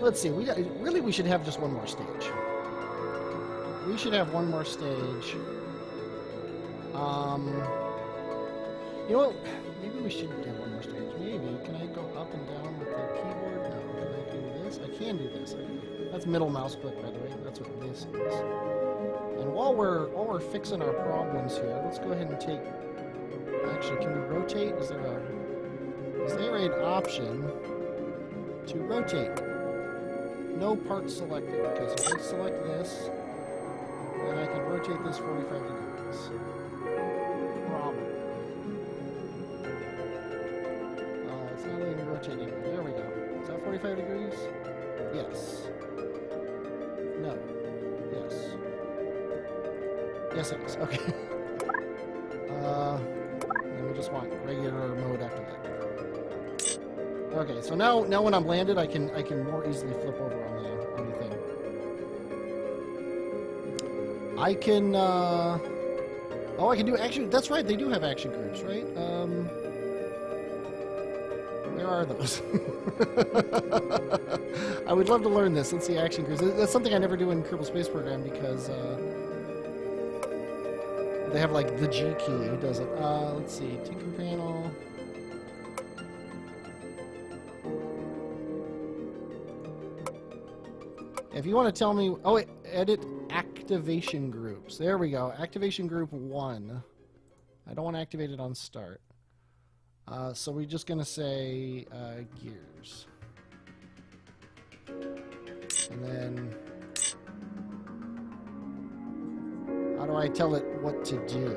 Let's see. Really, we should have just one more stage. We should have one more stage. You know what? Maybe we shouldn't have one more stage. Maybe. Can I go up and down with the keyboard? No. Can I do this? I can do this. That's middle mouse click, by the way. That's what this is. And while we're fixing our problems here, let's go ahead and take. Actually, can we rotate? Is there an option to rotate? No part selected. Okay, so let's select this, and I can rotate this 45 degrees. Probably. It's not letting me rotate anymore. There we go. Is that 45 degrees? Yes. No. Yes. Yes, it is. Okay. And we just want regular mode after that. Okay, so now when I'm landed, I can more easily flip over on the thing. I can. Oh, I can do action. That's right. They do have action groups, right? Where are those? I would love to learn this. Let's see, action groups. That's something I never do in Kerbal Space Program because they have like the G key. Who does it? Let's see, Tinker Panel. If you want to tell me, oh wait, edit activation groups. There we go. Activation group 1. I don't want to activate it on start. So we're just gonna say gears, and then how do I tell it what to do?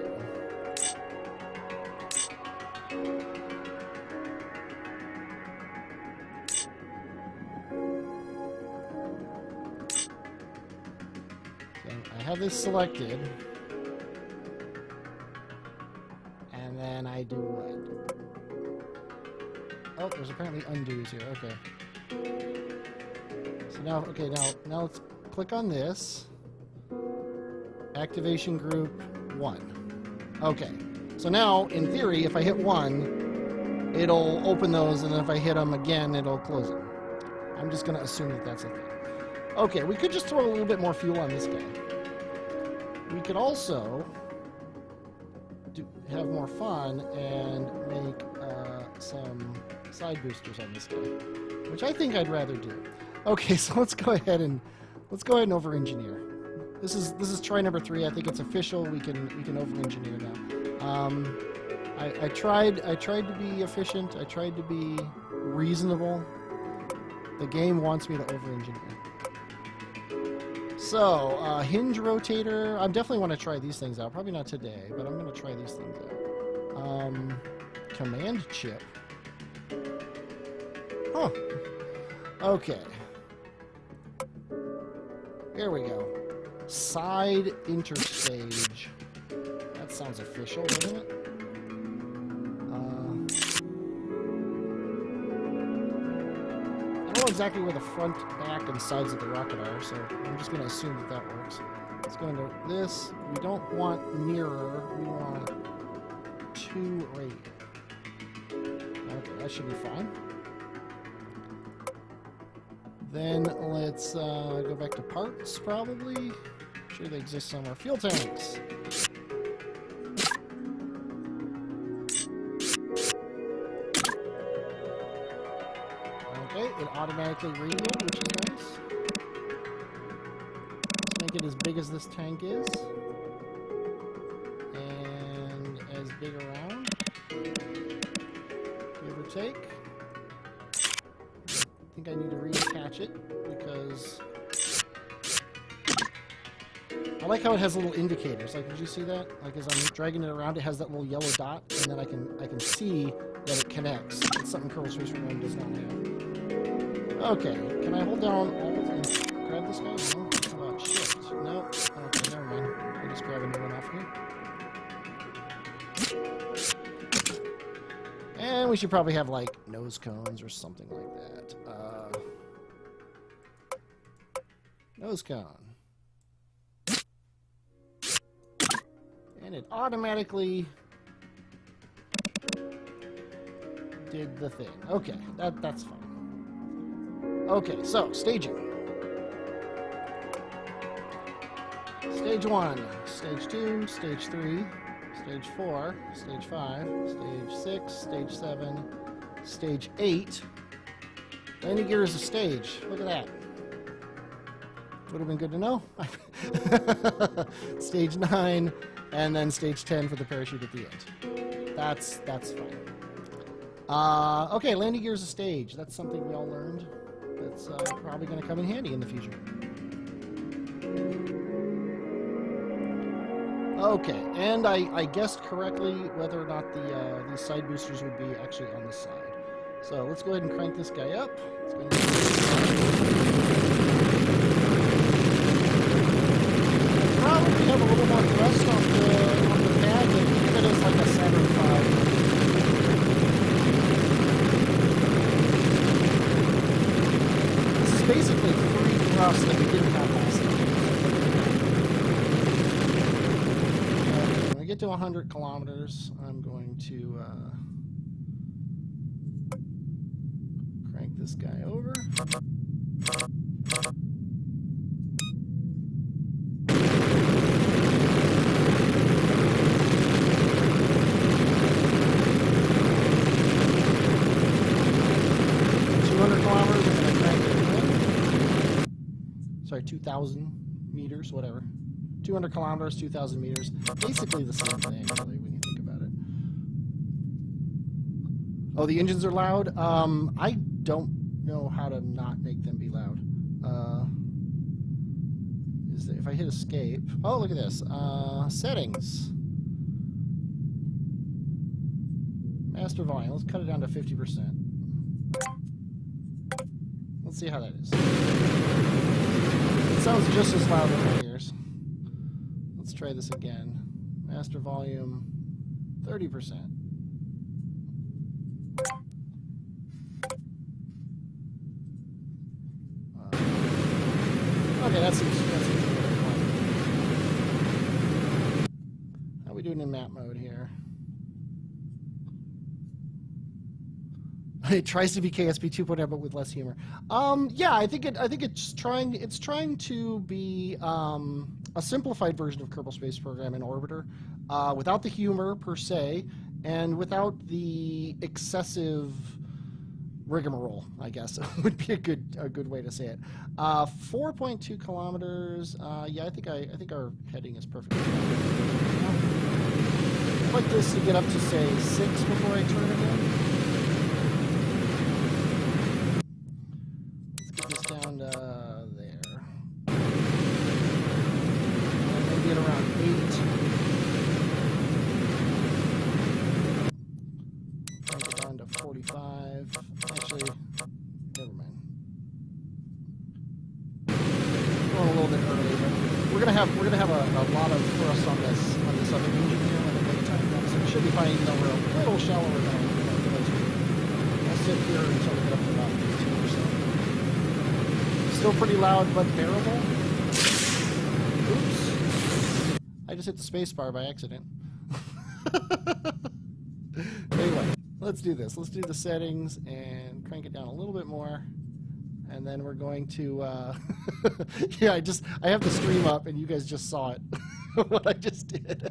I have this selected, and then I do what? Oh, there's apparently undos here. Okay. So now, okay, now let's click on this. Activation group 1. Okay. So now, in theory, if I hit 1, it'll open those, and if I hit them again, it'll close them. I'm just going to assume that that's a thing. Okay, we could just throw a little bit more fuel on this guy. We could also have more fun and make some side boosters on this guy, which I think I'd rather do. Okay, so let's go ahead and over-engineer. This is try number 3. I think it's official. We can over-engineer now. I tried to be efficient. I tried to be reasonable. The game wants me to over-engineer. So, hinge rotator. I definitely want to try these things out. Probably not today, but I'm going to try these things out. Command chip. Huh. Okay. There we go. Side interstage. That sounds official, doesn't it? I don't know exactly where the front, back, and sides of the rocket are, so I'm just going to assume that that works. Let's go into this. We don't want mirror. We want 2 radius. Okay, that should be fine. Then let's go back to parts, probably. I'm sure they exist somewhere. Fuel tanks. Okay, it automatically radial, which is nice. Let's make it as big as this tank is. And as big around. Give or take. I think I need to reattach it because I like how it has little indicators. Like, did you see that? Like, as I'm dragging it around, it has that little yellow dot, and then I can see that it connects. It's something Kerbal Space Program does not have. Okay, can I hold down Alt and grab this guy? No, how about Shift? No. Okay, never mind. I'll just grab a new one off here. And we should probably have, like, nose cones or something like that. Nose cone. And it automatically did the thing. Okay, that's fine. Okay, so staging. Stage 1, Stage 2, Stage 3, Stage 4, Stage 5, Stage 6, Stage 7, Stage 8. Landing gear is a stage. Look at that. Would have been good to know. Stage 9, and then Stage 10 for the parachute at the end. That's fine. Okay, landing gear is a stage. That's something we all learned. That's probably going to come in handy in the future. Okay, and I guessed correctly whether or not these side boosters would be actually on the side. So let's go ahead and crank this guy up. Let's go ahead and probably have a little more thrust on the pad, but think of it as like a Saturn V. This is basically free thrust that we didn't have last time. When I get to 100 kilometers, I'm going to crank this guy over. Kilometers, I'm going to crank it in. Sorry, 2,000 meters, whatever. 200 kilometers, 2,000 meters. Basically the same thing, really, when you think about it. Oh, the engines are loud? I don't know how to not make them be loud. If I hit escape... Oh, look at this. Settings. Master volume. Let's cut it down to 50%. Let's see how that is. It sounds just as loud in my ears. Let's try this again. Master volume, 30%. Okay, that seems really fun. How are we doing in map mode here? It tries to be KSP 2.0, but with less humor. Yeah, I think it's trying to be a simplified version of Kerbal Space Program in Orbiter, without the humor per se, and without the excessive rigmarole, I guess would be a good way to say it. 4.2 kilometers. Yeah, I think our heading is perfect. I'd like this to get up to say 6 before I turn again. Down to there. And maybe at around 8. Crank it down to 45. Actually, never mind. Going a little bit early, but we're gonna have a lot of thrust on this other engine here when the time comes. So it should be fine, even though we're a little shallower than I realized. I'll sit here until we get up to about 15%. Still pretty loud, but bearable. Oops. I just hit the space bar by accident. Anyway, let's do this. Let's do the settings and crank it down a little bit more. And then we're going to... yeah, I have the stream up, and you guys just saw it. What I just did.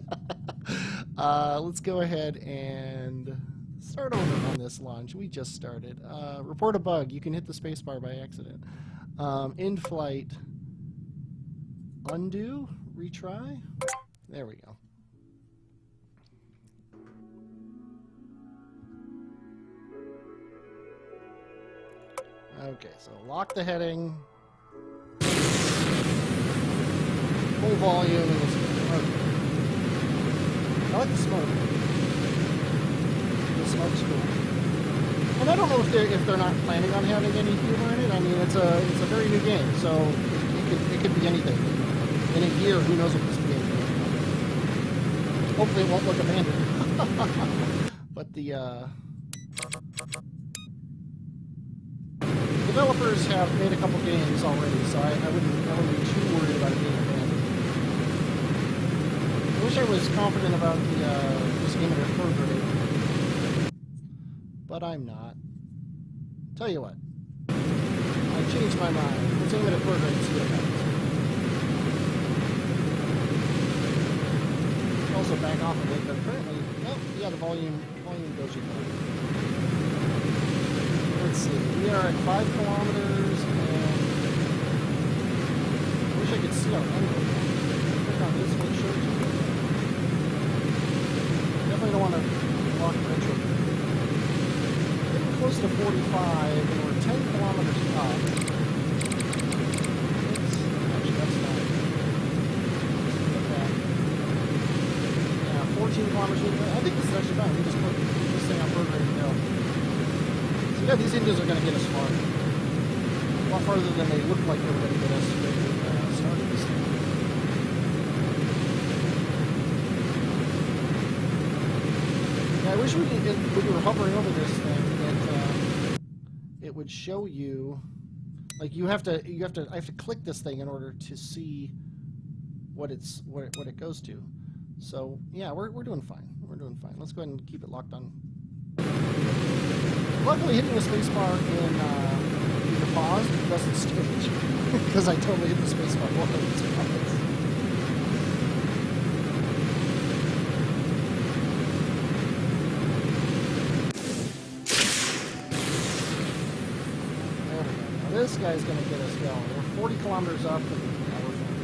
Let's go ahead and start over on this launch. We just started. Report a bug. You can hit the space bar by accident. In flight, undo, retry. There we go. Okay, so lock the heading, full volume, and it's okay. I like the smoke. The smoke's cool. And I don't know if they're not planning on having any humor in it. I mean, it's a very new game, so it could be anything. In a year, who knows what this game is going to be. Hopefully, it won't look abandoned. But the developers have made a couple games already, so I wouldn't be too worried about it being abandoned. I wish I was confident about this game at a third grade, but I'm not. Tell you what, I changed my mind. Let's aim it at program and see what happens. Also back off a bit, but apparently, oh yeah, the volume goes with that. Let's see, we are at 5 kilometers, and I wish I could see our angle. Click on this one, shows you. Definitely don't want to lock retro. Getting close to 45, and we're 10 kilometers up. Actually, that's not. Look at that. 14 kilometers. I think this is actually fine. We just put this thing on program and go. So yeah, these engines are going to get us far. A lot farther than they looked like they were going to get us when we started this thing. Yeah, I wish when you were hovering over this thing, it would show you, like I have to click this thing in order to see what it goes to. So yeah, we're doing fine. We're doing fine. Let's go ahead and keep it locked on. Luckily, hitting the spacebar in either paused doesn't stage because I totally hit the spacebar while I was paused. There we go. Now this guy's going to get us going. We're 40 kilometers up, and yeah, we're fine.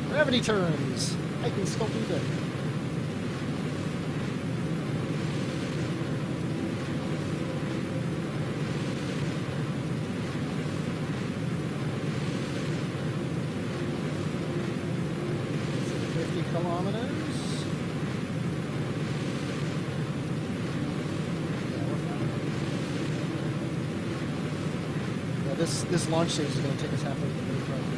Gravity turns. I can still do that. Kilometers. Yeah, we're fine. Yeah, this launch stage is going to take us halfway to the moon, probably.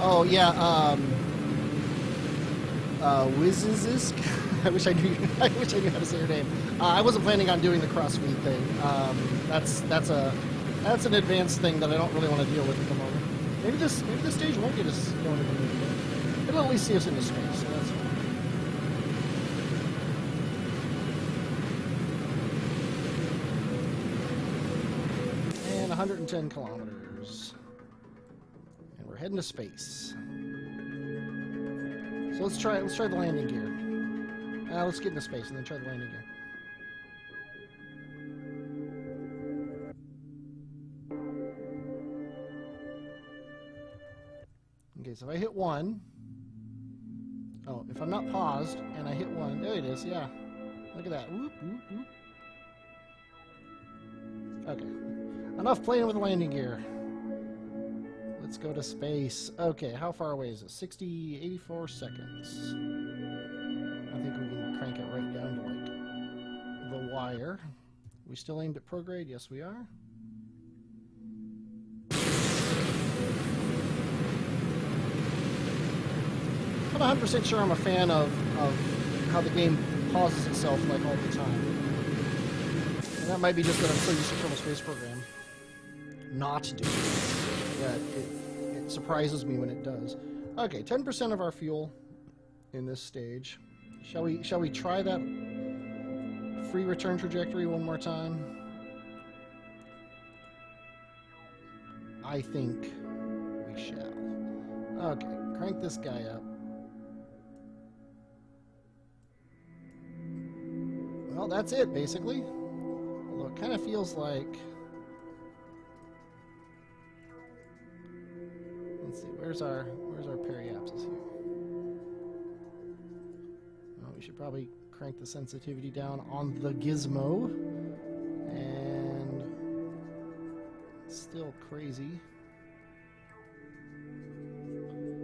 Oh yeah, Wizizisk. I wish I knew how to say your name. I wasn't planning on doing the crossfeed thing. That's an advanced thing that I don't really want to deal with at the moment. Maybe this stage won't get us going to the moon, but it'll at least see us into space, so that's fine. And 110 kilometers, and we're heading to space. So let's try the landing gear. Let's get into space and then try the landing gear. Okay, so if I hit 1... Oh, if I'm not paused and I hit 1... There it is, yeah. Look at that. Whoop, whoop, whoop. Okay. Enough playing with the landing gear. Let's go to space. Okay, how far away is it? 84 seconds. I think we can crank it right down to like the wire. We still aimed at prograde? Yes, we are. I'm not 100% sure I'm a fan of how the game pauses itself like all the time. And that might be just that I'm so used to Kerbal Space Program not doing it, that it surprises me when it does. Okay, 10% of our fuel in this stage. Shall we try that free return trajectory one more time? I think we shall. Okay, crank this guy up. Well, that's it, basically. Although it kind of feels like... Let's see, where's our periapsis here? Well, we should probably crank the sensitivity down on the gizmo. And... it's still crazy.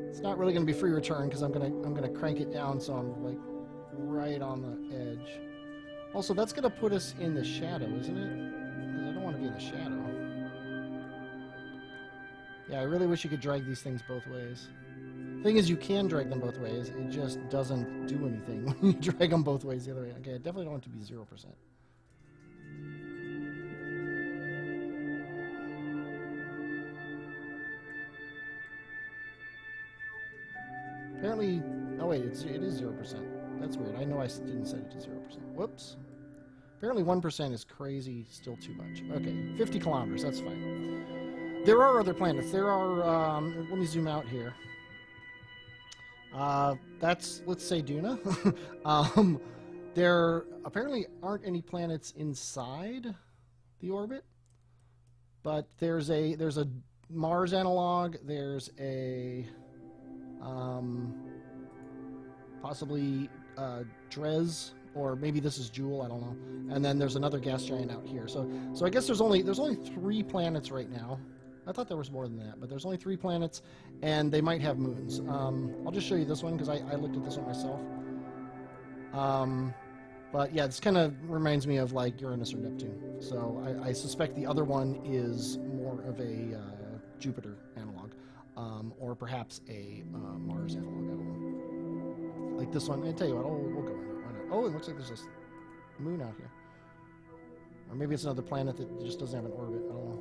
It's not really going to be free return because I'm gonna crank it down so I'm like right on the edge. Also, that's going to put us in the shadow, isn't it? Because I don't want to be in the shadow. Yeah, I really wish you could drag these things both ways. Thing is, you can drag them both ways. It just doesn't do anything when you drag them both ways the other way. Okay, I definitely don't want it to be 0%. Apparently, oh wait, it is 0%. That's weird. I know I didn't set it to 0%. Whoops. Apparently 1% is crazy, still too much. Okay, 50 kilometers, that's fine. There are other planets. There are, let me zoom out here. That's, let's say, Duna. There apparently aren't any planets inside the orbit, but there's a Mars analog, there's a, possibly, Dres, or maybe this is Joule, I don't know. And then there's another gas giant out here. So I guess there's only 3 planets right now. I thought there was more than that, but there's only 3 planets, and they might have moons. I'll just show you this one because I looked at this one myself. But yeah, this kind of reminds me of like Uranus or Neptune. So I suspect the other one is more of a Jupiter analog, or perhaps a Mars analog. I don't know. Like this one. I tell you what, we'll go with it. Why not? Oh, it looks like there's a moon out here, or maybe it's another planet that just doesn't have an orbit. I don't know.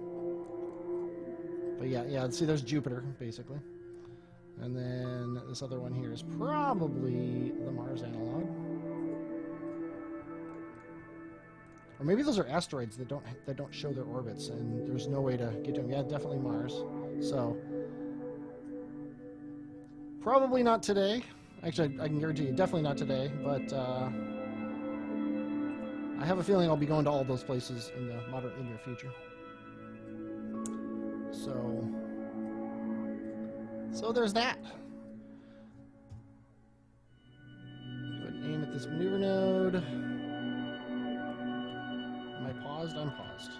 But yeah. See, there's Jupiter basically, and then this other one here is probably the Mars analog. Or maybe those are asteroids that don't show their orbits, and there's no way to get to them. Yeah, definitely Mars. So probably not today. Actually, I can guarantee you, definitely not today. But I have a feeling I'll be going to all those places in the near future. So there's that. Go ahead and aim at this maneuver node. Am I paused? I'm paused.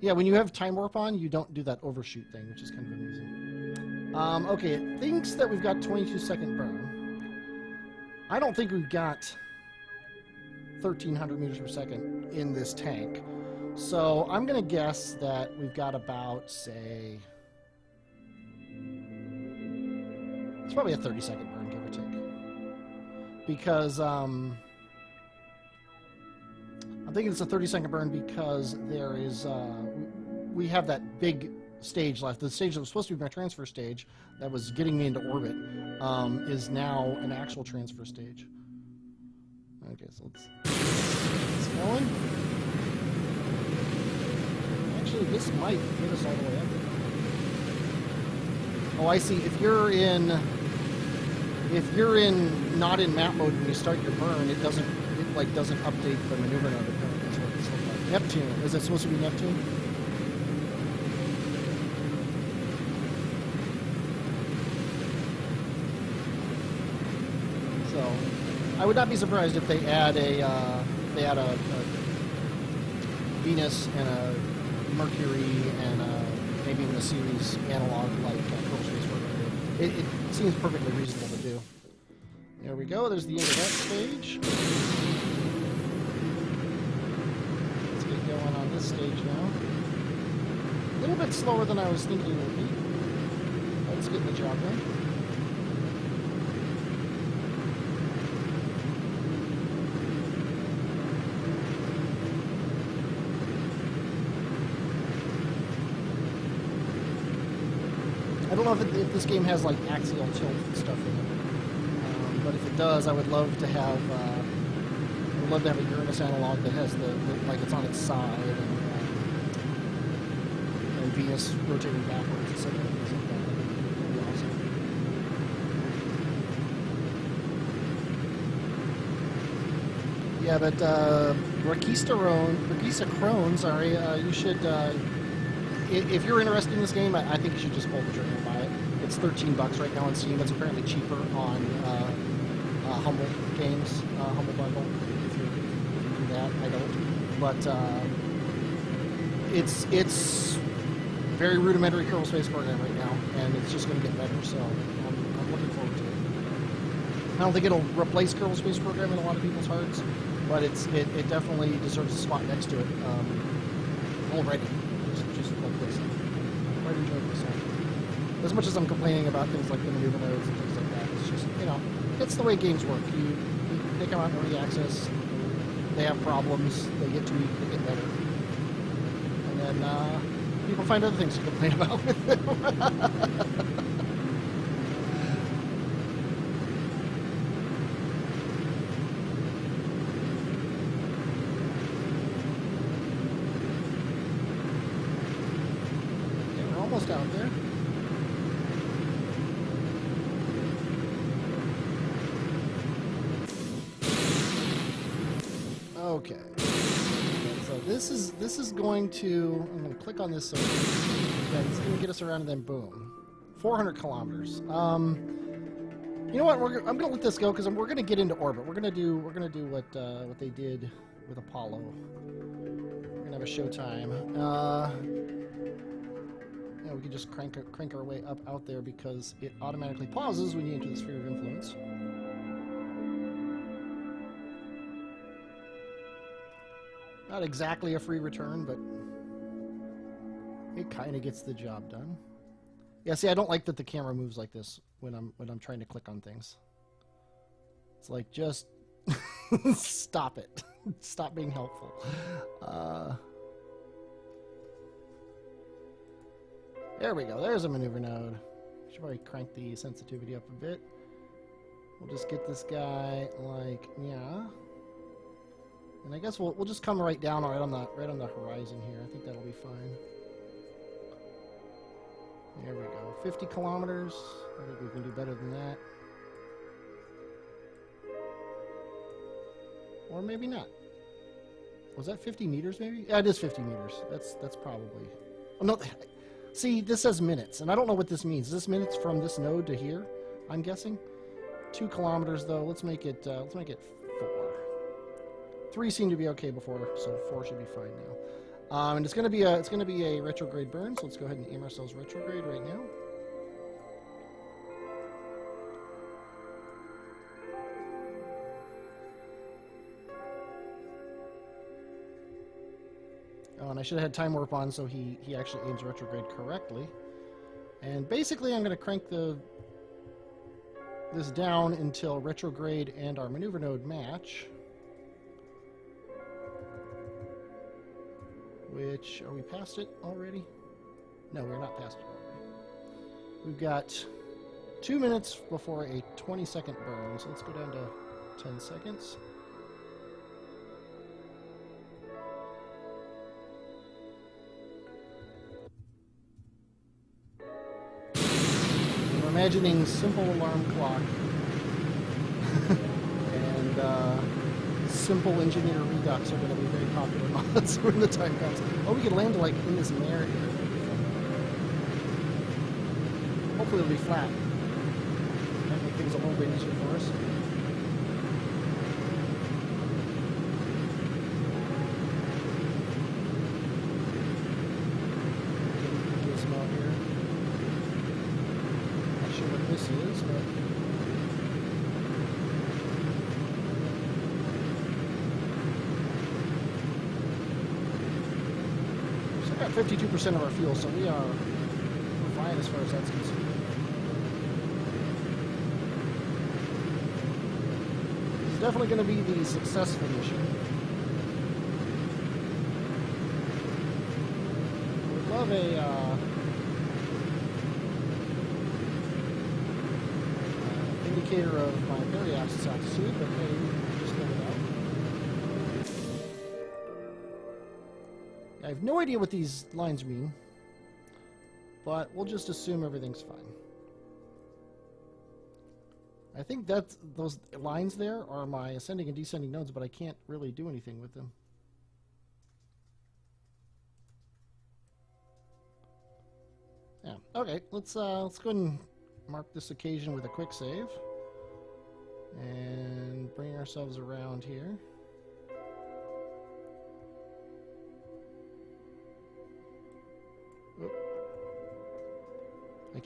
Yeah, when you have time warp on, you don't do that overshoot thing, which is kind of amusing. Okay, it thinks that we've got 22-second burn. I don't think we've got 1,300 meters per second in this tank. So I'm going to guess that we've got about, say, it's probably a 30-second burn, give or take. Because I'm thinking it's a 30-second burn because there is, we have that big stage left. The stage that was supposed to be my transfer stage that was getting me into orbit is now an actual transfer stage. Okay, so let's going. Actually, this might get us all the way up there. Oh, I see. If you're not in map mode when you start your burn, it doesn't update the maneuver node. That's what it's like. Neptune. Is it supposed to be Neptune? So I would not be surprised if they add a Venus and a Mercury and maybe even a Ceres analog like Kerbal Space Program. It seems perfectly reasonable to do. There we go. There's the end of that stage. Let's get going on this stage now. A little bit slower than I was thinking it would be. Let's get the job done. I don't know if this game has like axial tilt and stuff in it, but if it does, I would love to have a Uranus analog that has the like it's on its side and Venus rotating backwards instead of things like that. That'd be awesome. Yeah, but Rakista Crone, sorry, you should. If you're interested in this game, I think you should just pull the trigger and buy it. It's $13 right now on Steam. It's apparently cheaper on Humble Games, Humble Bundle. If you do that, I don't. But it's very rudimentary Kerbal Space Program right now, and it's just going to get better. So I'm looking forward to it. I don't think it'll replace Kerbal Space Program in a lot of people's hearts, but it definitely deserves a spot next to it already. Just like this. I'm quite enjoying this one. As much as I'm complaining about things like the maneuver nodes and things like that, it's just, it's the way games work. They come out in early access, they have problems, they get tweaked, they get better. And then then people find other things to complain about with them. Almost out there. Okay. So this is going to. I'm going to click on this. So yeah, it's going to get us around, and then boom, 400 kilometers. You know what? I'm going to let this go because we're going to get into orbit. We're going to do what they did with Apollo. We're going to have a showtime. Yeah, we can just crank our way up out there because it automatically pauses when you enter the sphere of influence. Not exactly a free return, but it kind of gets the job done. Yeah, see, I don't like that the camera moves like this when I'm trying to click on things. It's like, just stop it. Stop being helpful. There we go. There's a maneuver node. Should probably crank the sensitivity up a bit. We'll just get this guy like, yeah. And I guess we'll just come right down right on the horizon here. I think that'll be fine. There we go. 50 kilometers. I think we can do better than that. Or maybe not. Was that 50 meters maybe? Yeah, it is 50 meters. That's probably. Oh no. See, this says minutes, and I don't know what this means. Is this minutes from this node to here? I'm guessing. 2 kilometers, though. Let's make it 4. 3 seemed to be okay before, so 4 should be fine now. And it's gonna be a retrograde burn, so let's go ahead and aim ourselves retrograde right now. Oh, and I should have had time warp on, so he actually aims retrograde correctly. And basically, I'm going to crank this down until retrograde and our maneuver node match. Which, are we past it already? No, we're not past it already. We've got 2 minutes before a 20-second burn, so let's go down to 10 seconds. Imagining simple alarm clock and simple engineer redux are going to be very popular mods when the time comes. Oh, we could land like in this mare here. Hopefully it'll be flat. That make things a little bit easier for us. Gizmo here. Not sure what this is, but we've still got 52% of our fuel, so we're fine as far as that's concerned. It's definitely going to be the successful mission. Would love a indicator of my very absence altitude, but hey, just go without. I have no idea what these lines mean, but we'll just assume everything's fine. I think that those lines there are my ascending and descending nodes, but I can't really do anything with them. Yeah. Okay. Let's go ahead and mark this occasion with a quick save, and bring ourselves around here. Oop. I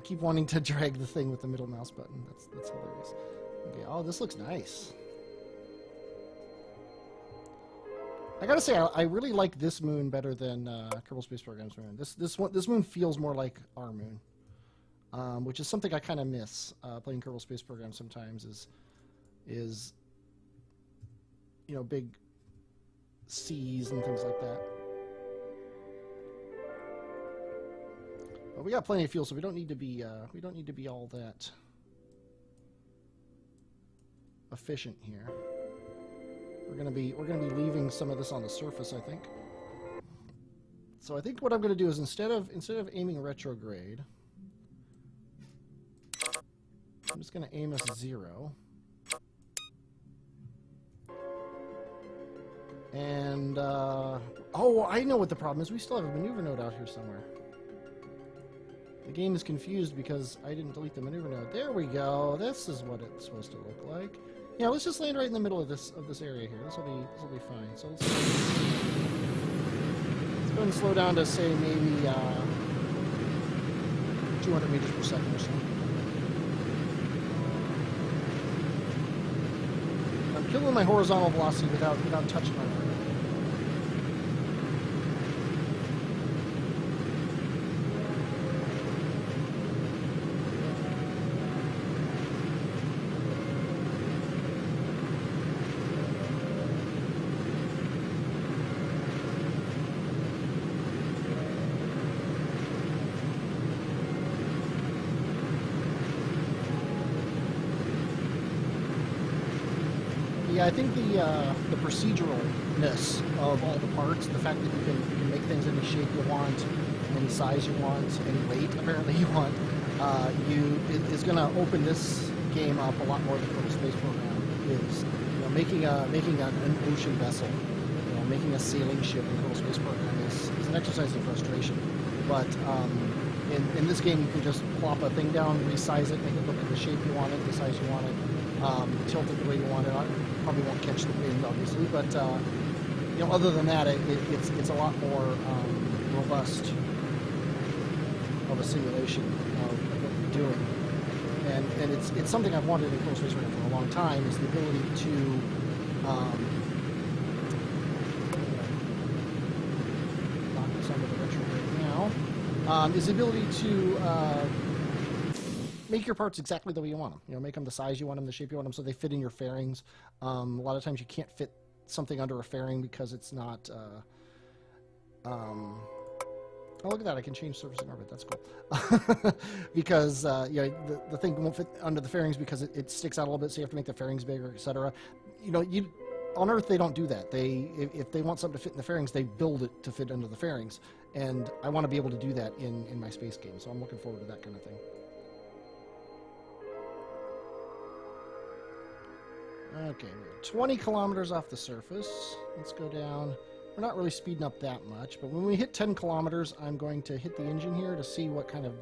keep wanting to drag the thing with the middle mouse button. That's hilarious. Okay. Oh, this looks nice. I gotta say, I really like this moon better than Kerbal Space Program's moon. This moon feels more like our moon, which is something I kind of miss playing Kerbal Space Program sometimes. Is you know, big seas and things like that. But we got plenty of fuel, so we don't need to be all that efficient here. We're gonna be leaving some of this on the surface, I think. So I think what I'm gonna do is instead of aiming retrograde, I'm just gonna aim us 0. And oh, I know what the problem is. We still have a maneuver node out here somewhere. The game is confused because I didn't delete the maneuver node. There we go. This is what it's supposed to look like. Yeah, let's just land right in the middle of this area here. This will be fine. So let's go ahead and slow down to say maybe 200 meters per second or so. I'm killing my horizontal velocity without touching my vertical. Yeah, I think the proceduralness of all the parts, the fact that you can make things any shape you want, any size you want, any weight apparently you want, is going to open this game up a lot more than Kerbal Space Program is. You know, making an ocean vessel, you know, making a sailing ship in Kerbal Space Program is an exercise in frustration. But in this game, you can just plop a thing down, resize it, make it look like the shape you want it, the size you want it. Tilt it the way you want it. I probably won't catch the wind, obviously, but you know, other than that, it's a lot more robust of a simulation of what you're doing, and it's something I've wanted in Kerbal Space Program for a long time. Is the ability to knock this under the retrograde now. Is the ability to make your parts exactly the way you want them. You know, make them the size you want them, the shape you want them, so they fit in your fairings. A lot of times you can't fit something under a fairing because it's not. Oh, look at that! I can change surface and orbit. That's cool. Because you know, the thing won't fit under the fairings because it sticks out a little bit, so you have to make the fairings bigger, etc. You know, on Earth they don't do that. If they want something to fit in the fairings, they build it to fit under the fairings, and I want to be able to do that in my space game. So I'm looking forward to that kind of thing. Okay, we're 20 kilometers off the surface. Let's go down. We're not really speeding up that much, but when we hit 10 kilometers, I'm going to hit the engine here to see what kind of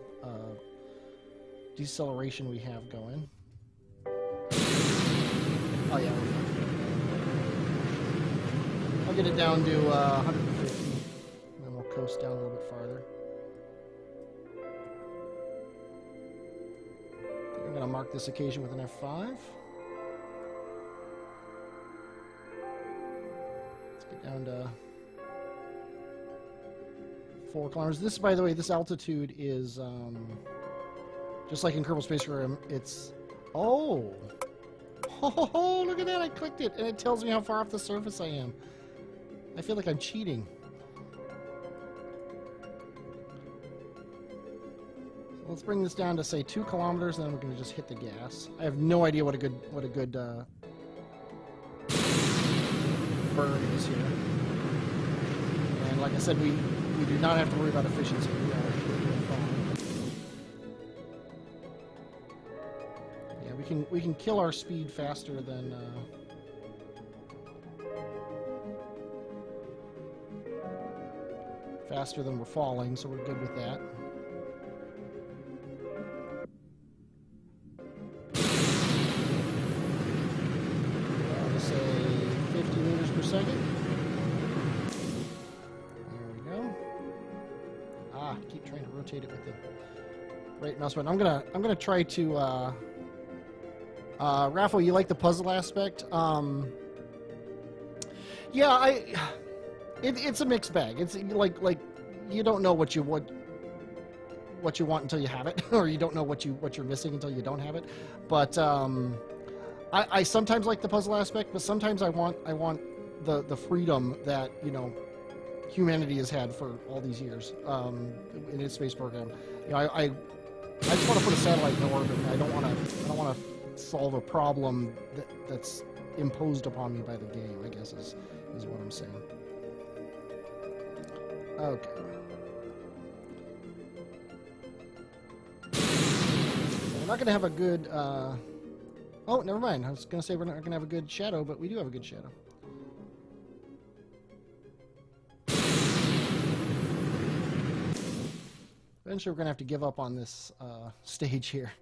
deceleration we have going. Oh yeah, we're fine. I'll get it down to 150, and then we'll coast down a little bit farther. I'm going to mark this occasion with an F5. Down to 4 kilometers. This, by the way, this altitude is just like in Kerbal Space Program. It's oh, look at that! I clicked it, and it tells me how far off the surface I am. I feel like I'm cheating. So let's bring this down to say 2 kilometers, and then we're going to just hit the gas. I have no idea what a good burn is here. And like I said, we do not have to worry about efficiency. We're doing fine. Yeah, we can kill our speed faster than we're falling, so we're good with that. Say 50 meters per second. There we go. Ah, keep trying to rotate it with the right mouse button. I'm gonna try to. Raffle, you like the puzzle aspect? Yeah, it's a mixed bag. It's like you don't know what you want until you have it, or you don't know what you're missing until you don't have it. But I sometimes like the puzzle aspect, but sometimes I want the freedom that, you know, humanity has had for all these years in its space program. You know, I just want to put a satellite in orbit. I don't want to solve a problem that's imposed upon me by the game, I guess is what I'm saying. Okay. We're not going to have a good... Oh, never mind. I was going to say we're not going to have a good shadow, but we do have a good shadow. Eventually we're going to have to give up on this stage here.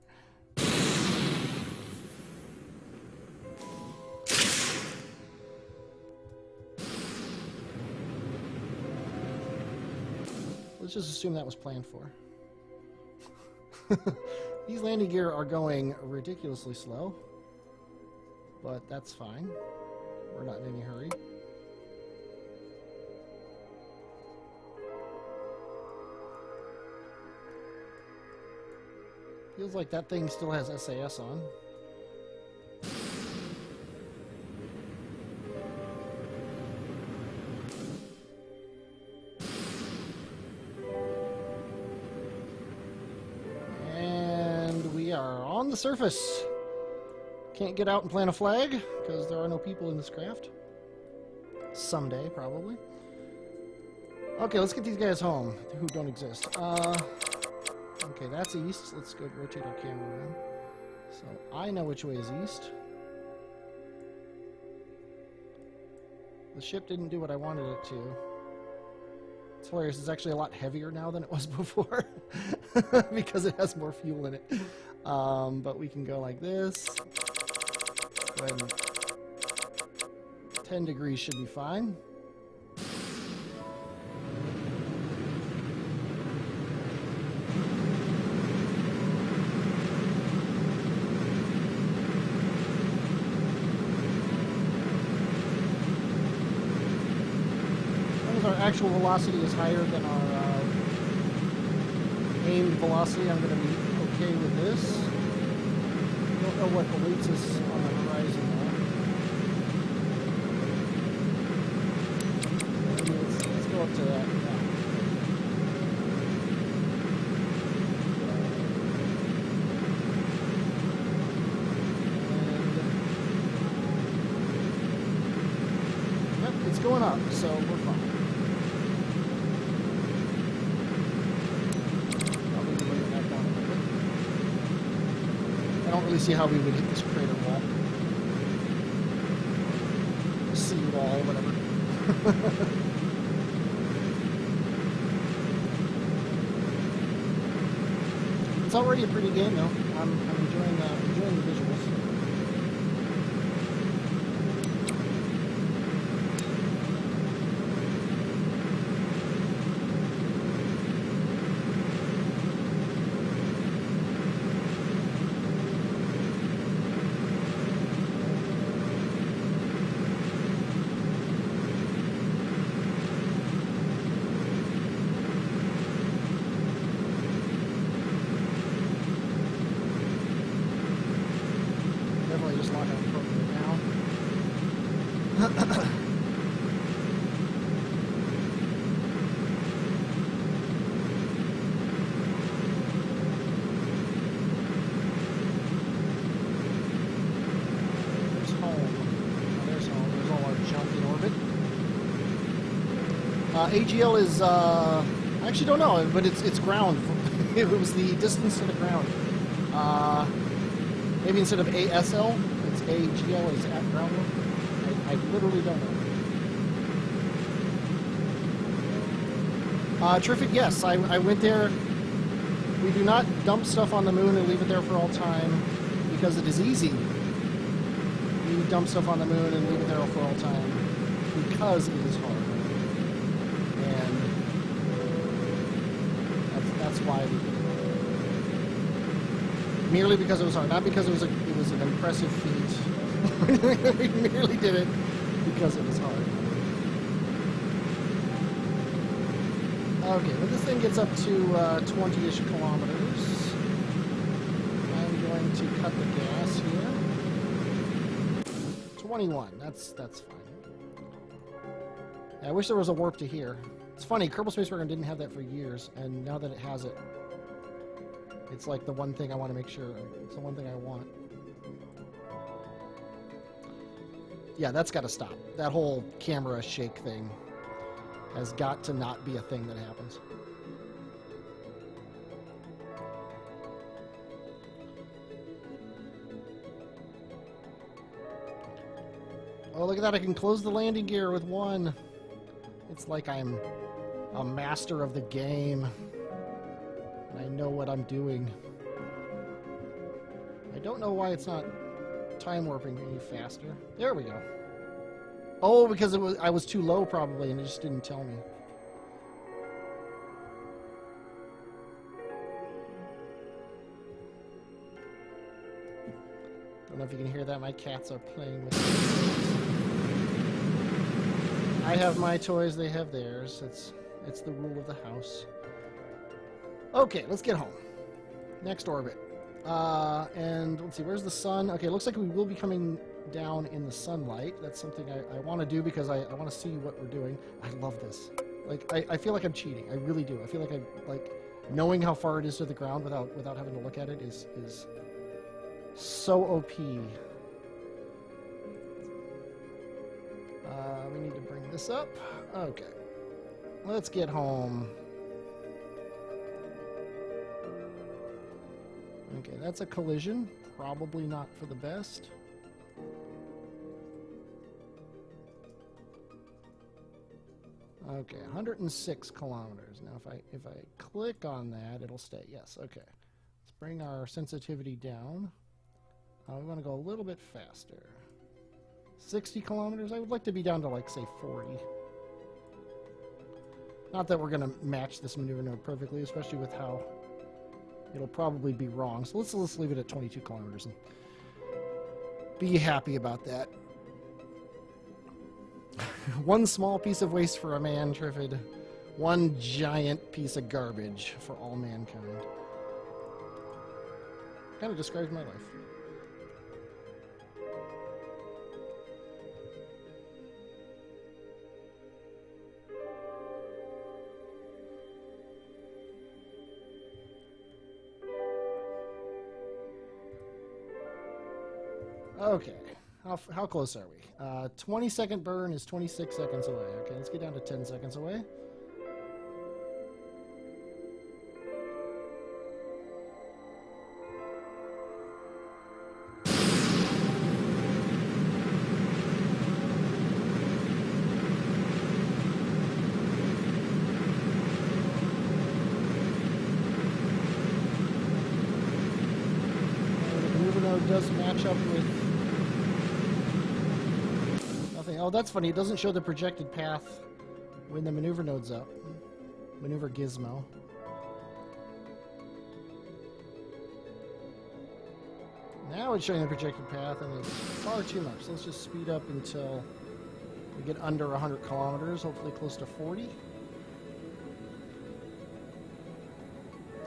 Let's just assume that was planned for. These landing gear are going ridiculously slow, but that's fine. We're not in any hurry. Feels like that thing still has SAS on. And we are on the surface. Can't get out and plant a flag because there are no people in this craft. Someday, probably. Okay, let's get these guys home who don't exist. Okay, that's east. Let's go rotate our camera around. So I know which way is east. The ship didn't do what I wanted it to. It's hilarious. It's actually a lot heavier now than it was before because it has more fuel in it. But we can go like this. Go ahead and 10 degrees should be fine. Our actual velocity is higher than our aimed velocity. I'm going to be okay with this. Don't know what awaits us on the horizon now. Let's go up to that now. And, yep, it's going up, so we're fine. I don't really see how we would hit this crater wall. Sea wall, whatever. It's already a pretty game, though. I'm enjoying the visuals. Just lock out appropriate now. There's home. Oh, there's home. There's all our junk in orbit. AGL is, I actually don't know, but it's ground. It was the distance to the ground. Maybe instead of ASL, it's AGL is at ground level. I literally don't know. Terrific, yes. I went there. We do not dump stuff on the moon and leave it there for all time because it is easy. We dump stuff on the moon and leave it there for all time because it is hard. And that's why we did it. Merely because it was hard, not because it was an impressive feat. We merely did it because it was hard. Okay, when this thing gets up to 20-ish kilometers, I'm going to cut the gas here. 21, that's fine. Yeah, I wish there was a warp to here. It's funny, Kerbal Space Program didn't have that for years, and now that it has it, it's like the one thing I want to make sure. It's the one thing I want. Yeah, that's got to stop. That whole camera shake thing has got to not be a thing that happens. Oh, look at that. I can close the landing gear with one. It's like I'm a master of the game. And I know what I'm doing. I don't know why it's not time warping any faster. There we go. Oh, because I was too low probably and it just didn't tell me. Don't know if you can hear that. My cats are playing with me. I have my toys, they have theirs. It's the rule of the house. Okay, let's get home. Next orbit. And let's see, where's the sun? Okay, looks like we will be coming down in the sunlight. That's something I want to do because I want to see what we're doing. I love this. Like, I feel like I'm cheating. I really do. I feel like knowing how far it is to the ground without having to look at it is so OP. We need to bring this up. Okay. Let's get home. Okay, that's a collision. Probably not for the best. Okay, 106 kilometers. Now, if I click on that, it'll stay. Yes, okay. Let's bring our sensitivity down. We want to go a little bit faster. 60 kilometers? I would like to be down to, like, say, 40. Not that we're going to match this maneuver node perfectly, especially with how it'll probably be wrong. So let's leave it at 22 kilometers and be happy about that. One small piece of waste for a man, Triffid. One giant piece of garbage for all mankind. Kind of describes my life. Okay, how close are we? 20-second burn is 26 seconds away. Okay, let's get down to 10 seconds away. The maneuver node does match up with nothing. Oh, that's funny. It doesn't show the projected path when the maneuver node's up. Maneuver gizmo. Now it's showing the projected path, and it's far too much. So let's just speed up until we get under 100 kilometers, hopefully close to 40.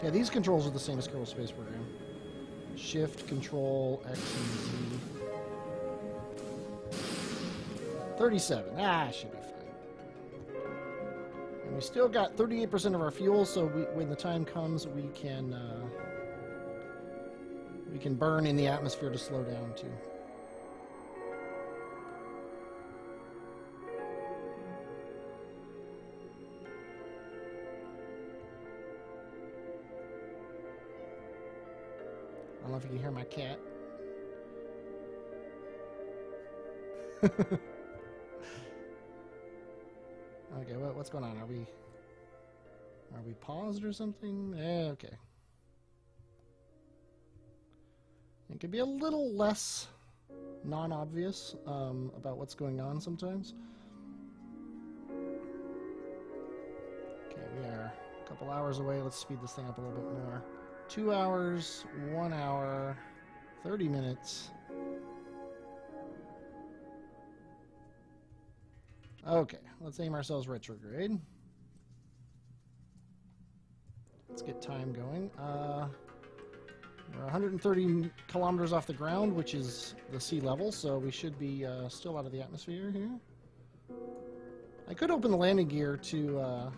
Yeah, these controls are the same as Kerbal Space Program. Shift, Control, X, and Z. 37. Should be fine. And we still got 38% of our fuel, so when the time comes, we can burn in the atmosphere to slow down too. I don't know if you can hear my cat. Okay, what's going on? Are we paused or something? Okay. It can be a little less non-obvious about what's going on sometimes. Okay, we are a couple hours away. Let's speed this thing up a little bit more. 2 hours, 1 hour, 30 minutes. Okay, let's aim ourselves retrograde. Let's get time going. We're 130 kilometers off the ground, which is the sea level, so we should be still out of the atmosphere here. I could open the landing gear to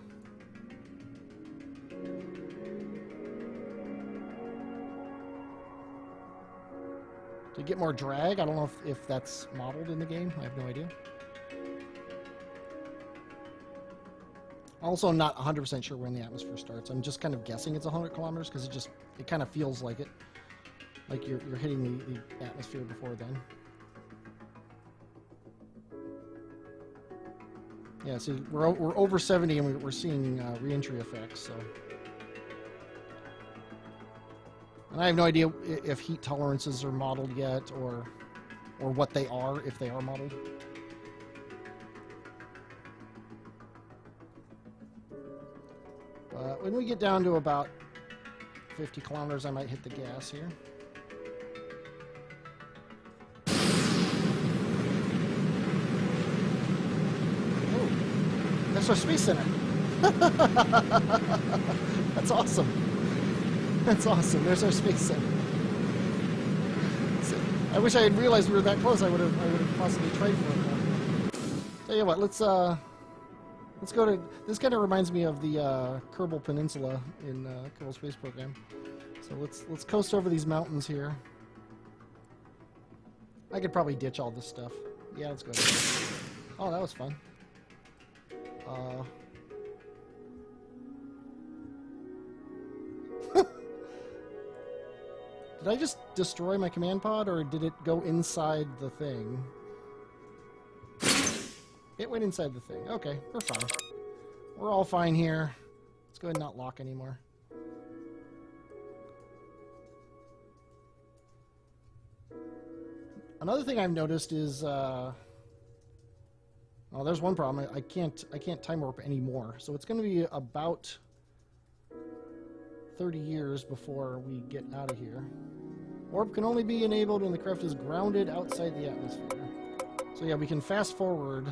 get more drag. I don't know if that's modeled in the game. I have no idea. Also, I'm not 100% sure when the atmosphere starts. I'm just kind of guessing it's 100 kilometers because it kind of feels like it. Like you're hitting the atmosphere before then. Yeah, see, we're over 70 and we're seeing re-entry effects, so. And I have no idea if heat tolerances are modeled yet or what they are, if they are modeled. But when we get down to about 50 kilometers, I might hit the gas here. Oh, that's our space center. That's awesome. That's awesome. There's our space center. So, I wish I had realized we were that close. I would have possibly tried for it. Tell you what, let's go to. This kind of reminds me of the Kerbal Peninsula in Kerbal Space Program. So let's coast over these mountains here. I could probably ditch all this stuff. Yeah, let's go. Oh, that was fun. Did I just destroy my command pod, or did it go inside the thing? It went inside the thing. Okay, we're fine. We're all fine here. Let's go ahead and not lock anymore. Another thing I've noticed is, oh, there's one problem. I can't time warp anymore. So it's going to be about 30 years before we get out of here. Warp can only be enabled when the craft is grounded outside the atmosphere. So yeah, we can fast forward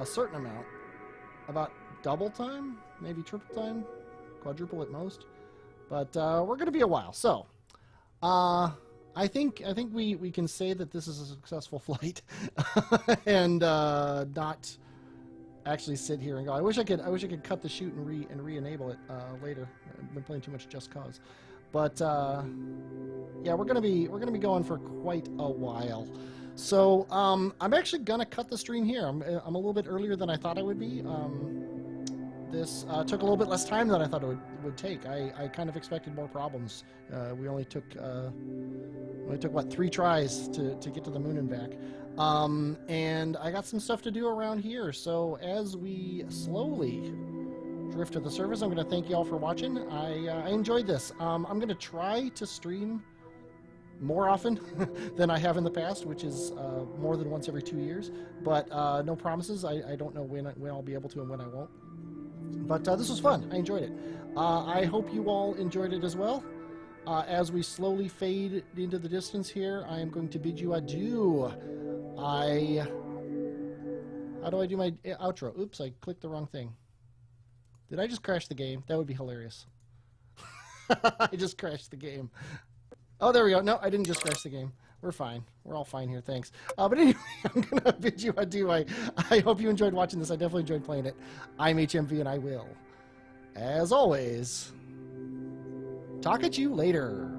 a certain amount, about double time, maybe triple time, quadruple at most. But we're going to be a while. So I think we can say that this is a successful flight, and not actually sit here and go. I wish I could cut the chute and re-enable it later. I've been playing too much Just Cause, but yeah, we're gonna be going for quite a while. So I'm actually gonna cut the stream here. I'm a little bit earlier than I thought I would be. This took a little bit less time than I thought it would take. I kind of expected more problems. We only took what, 3 tries to get to the moon and back. And I got some stuff to do around here. So as we slowly drift to the surface, I'm going to thank you all for watching. I enjoyed this. I'm going to try to stream more often than I have in the past, which is more than once every 2 years. But no promises. I don't know when I'll be able to and when I won't. But this was fun. I enjoyed it. I hope you all enjoyed it as well. As we slowly fade into the distance here, I am going to bid you adieu. How do I do my outro? Oops, I clicked the wrong thing. Did I just crash the game? That would be hilarious. I just crashed the game. Oh, there we go. No, I didn't just crash the game. We're fine. We're all fine here. Thanks. But anyway, I'm going to bid you adieu. I hope you enjoyed watching this. I definitely enjoyed playing it. I'm HMV, and I will, as always, talk at you later.